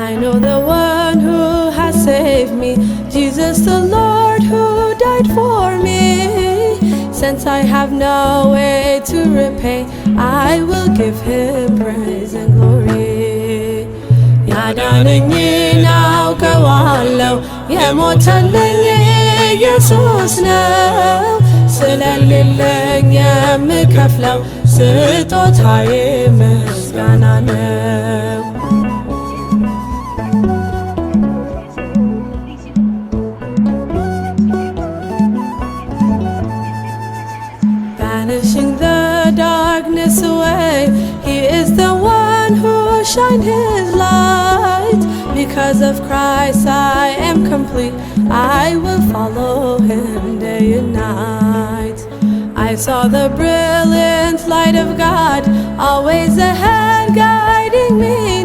I know the one who has saved me, Jesus the Lord who died for me. Since I have no way to repay, I will give him praise and glory. ያዳነኝን አውቀዋለሁ የሞተልኝ ኢየሱስ ነው። ስለሌለኝ የምከፍለው ስጦታዬ ምስጋና ነው። Banishing the darkness away, he is the one who shined his light. Because of Christ I am complete, I will follow him day and night. I saw the brilliant light of God, always ahead guiding me.